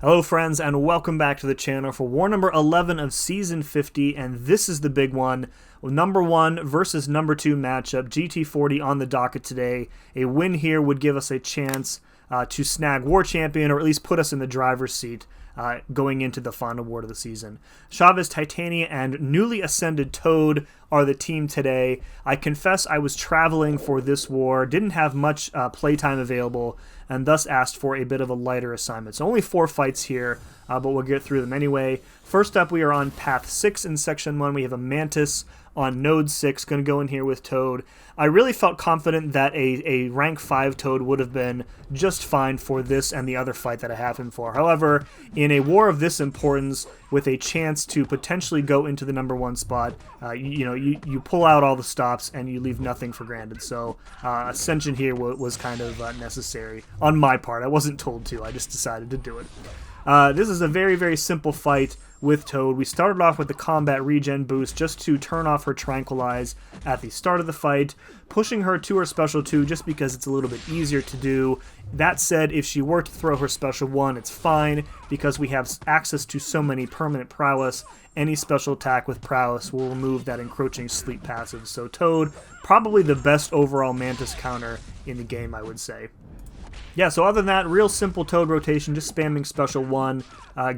Hello friends, and welcome back to the channel for war number 11 of season 50, and this is the big one. Number 1 versus number 2 matchup, GT40 on the docket today. A win here would give us a chance to snag war champion, or at least put us in the driver's seat going into the final war of the season. Chavez, Titania, and newly ascended Toad are the team today. I confess I was traveling for this war, didn't have much playtime available, and thus asked for a bit of a lighter assignment. So only 4 fights here, but we'll get through them anyway. First up, we are on Path 6 in Section 1. We have a Mantis on Node 6, going to go in here with Toad. I really felt confident that a rank 5 Toad would have been just fine for this and the other fight that I have him for. However, in a war of this importance, with a chance to potentially go into the number 1 spot, you pull out all the stops and you leave nothing for granted. So Ascension here was kind of necessary on my part. I wasn't told to, I just decided to do it. This is a very, very simple fight with Toad. We started off with the combat regen boost just to turn off her tranquilize at the start of the fight, pushing her to her special 2 just because it's a little bit easier to do. That said, if she were to throw her special 1, it's fine because we have access to so many permanent prowess. Any special attack with prowess will remove that encroaching sleep passive. So Toad, probably the best overall Mantis counter in the game, I would say. Yeah, so other than that, real simple Toad rotation, just spamming special 1,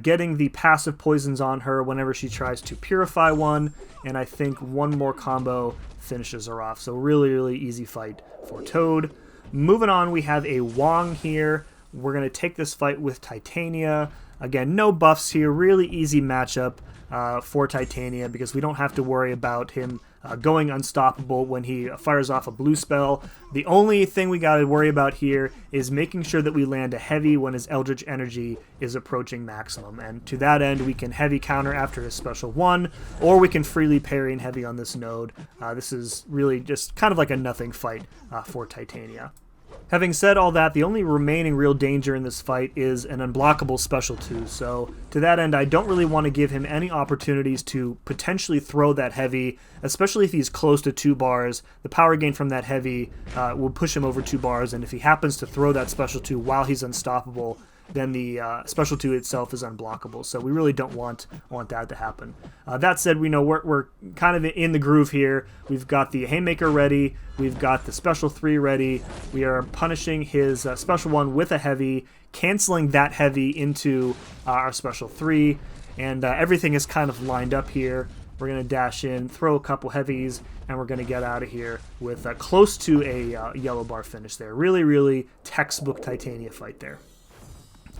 getting the passive poisons on her whenever she tries to purify 1, and I think one more combo finishes her off. So really, really easy fight for Toad. Moving on, we have a Wong here. We're going to take this fight with Titania. Again, no buffs here, really easy matchup for Titania because we don't have to worry about him going unstoppable when he fires off a blue spell. The only thing we got to worry about here is making sure that we land a heavy when his Eldritch Energy is approaching maximum. And to that end, we can heavy counter after his special 1, or we can freely parry and heavy on this node. This is really just kind of like a nothing fight for Titania. Having said all that, the only remaining real danger in this fight is an unblockable special 2, so to that end I don't really want to give him any opportunities to potentially throw that heavy, especially if he's close to 2 bars. The power gain from that heavy will push him over 2 bars, and if he happens to throw that special 2 while he's unstoppable, then the special 2 itself is unblockable, so we really don't want that to happen. That said, we know we're kind of in the groove here. We've got the Haymaker ready, we've got the special 3 ready, we are punishing his special 1 with a heavy, canceling that heavy into our special 3, and everything is kind of lined up here. We're going to dash in, throw a couple heavies, and we're going to get out of here with close to a yellow bar finish there. Really, really textbook Titania fight there.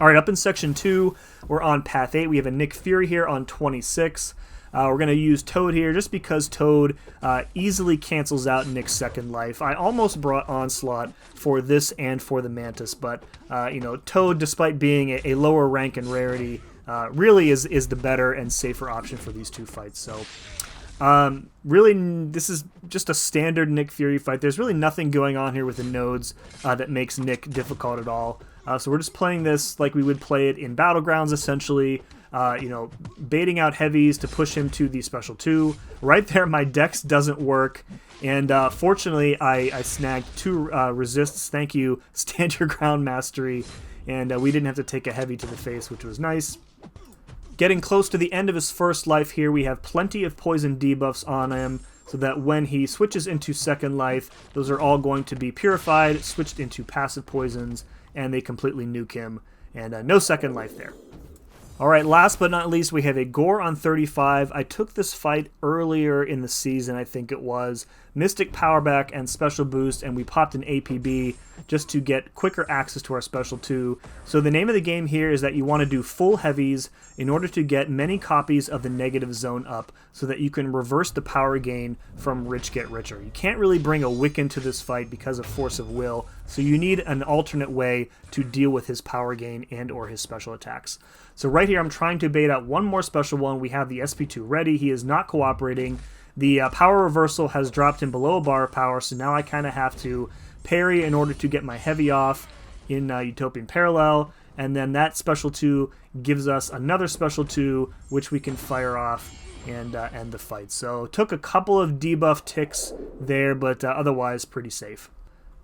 Alright, up in Section 2, we're on Path 8. We have a Nick Fury here on 26. We're going to use Toad here just because Toad easily cancels out Nick's second life. I almost brought Onslaught for this and for the Mantis, but Toad, despite being a lower rank and rarity, really is the better and safer option for these 2 fights. So really, this is just a standard Nick Fury fight. There's really nothing going on here with the nodes that makes Nick difficult at all. So we're just playing this like we would play it in Battlegrounds, essentially. Baiting out heavies to push him to the special 2. Right there, my dex doesn't work, and fortunately, I snagged 2 resists. Thank you, Stand Your Ground Mastery, and we didn't have to take a heavy to the face, which was nice. Getting close to the end of his first life here, we have plenty of poison debuffs on him, so that when he switches into second life, those are all going to be purified, switched into passive poisons, and they completely nuke him, and no second life there. Alright, last but not least, we have a GORR on 35. I took this fight earlier in the season, I think it was. Mystic Power Back and Special Boost, and we popped an APB just to get quicker access to our Special 2. So the name of the game here is that you want to do full heavies in order to get many copies of the negative zone up so that you can reverse the power gain from Rich Get Richer. You can't really bring a Wiccan to this fight because of Force of Will, so you need an alternate way to deal with his power gain and or his special attacks. So right here I'm trying to bait out one more special 1. We have the SP2 ready. He is not cooperating. The power reversal has dropped him below a bar of power, so now I kind of have to parry in order to get my heavy off in Utopian Parallel, and then that special 2 gives us another special 2 which we can fire off and end the fight. So took a couple of debuff ticks there, but otherwise pretty safe.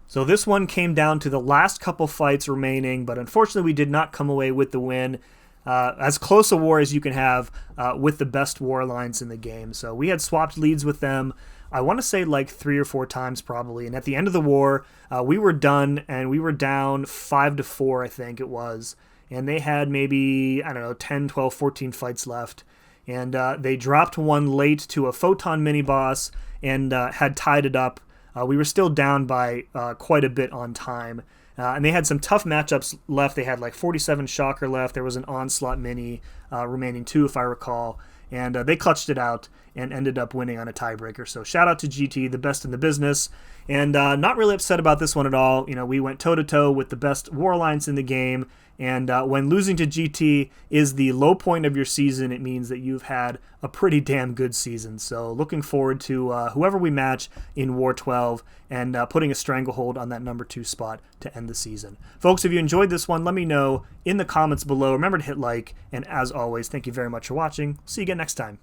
So this one came down to the last couple fights remaining, but unfortunately we did not come away with the win. as close a war as you can have with the best war alliance in the game. So we had swapped leads with them, I want to say like 3 or 4 times probably. And at the end of the war, we were done and we were down 5-4, I think it was. And they had maybe, I don't know, 10, 12, 14 fights left. And they dropped one late to a photon mini boss and had tied it up. We were still down by quite a bit on time. And they had some tough matchups left. They had like 47 Shocker left. There was an Onslaught mini remaining 2, if I recall. And they clutched it out and ended up winning on a tiebreaker. So shout out to GT, the best in the business. And not really upset about this one at all. You know, we went toe-to-toe with the best war alliance in the game. And when losing to GT is the low point of your season, it means that you've had a pretty damn good season. So looking forward to whoever we match in War 12 and putting a stranglehold on that number 2 spot to end the season. Folks, if you enjoyed this one, let me know in the comments below. Remember to hit like, and as always, thank you very much for watching. See you again next time.